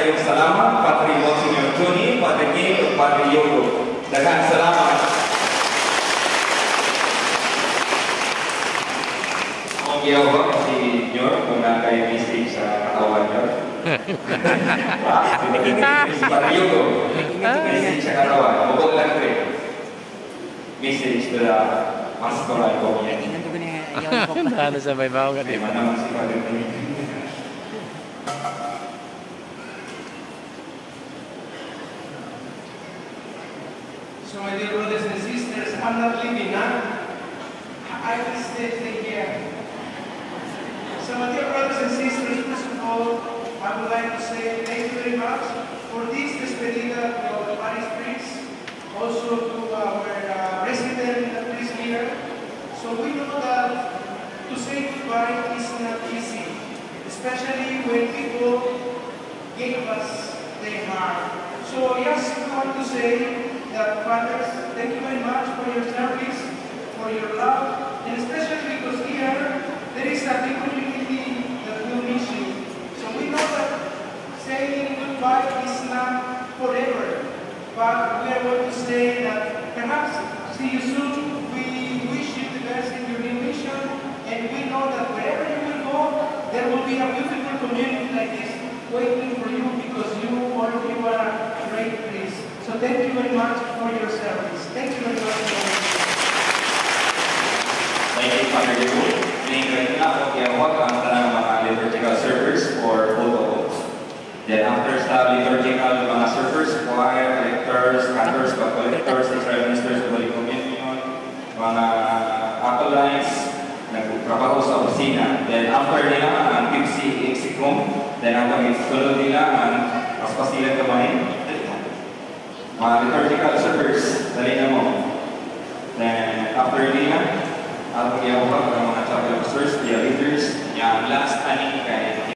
kayong salamat, Padre Monsignor Tony, Padre King, at Padre Yogo. Daghang salamat. Ang giyawag si Nyor kung na kayo mistake sa katawan nyo. Si Padre Yogo, mistake sa katawan. Bukod lang rin. Message to the pastoral community. Ano sa may bawa ka Di naman si Padre King. So my dear brothers and sisters, I'm not leaving now. I will stay here. So my dear brothers and sisters, first of all, I would like to say thank you very much for this despedida of the parish priest, also to our resident priest here. So we know that to say goodbye is not easy, especially when people gave us their heart. So yes, we want to say that fathers, thank you very much for your service, for your love, and especially because here there is a big community that will miss you. So we know that saying goodbye is not forever, but we are going to say that perhaps see you soon. We wish you the best in your new mission, and we know that wherever you will go, there will be a beautiful community like this waiting for you because all of you are a great priest. So thank you very much for your service. Thank you very much. Thank you, Father Dibu. Ngayon na ako giyawag ang tanang mga liturgical servers for protocols. Then after sa liturgical mga servers, choir, collectors, cantors, collectors, Israel ministers, Holy Communion, mga acolytes, nagtrabaho sa opisina. Then after nila, ang PIPC execom, then ang sunod nila, ang paspasilan kamay. Mga liturgical servers, dali na mo. Then, after nila, atong giyawag ang mga chapel officers, the leaders, yung last aning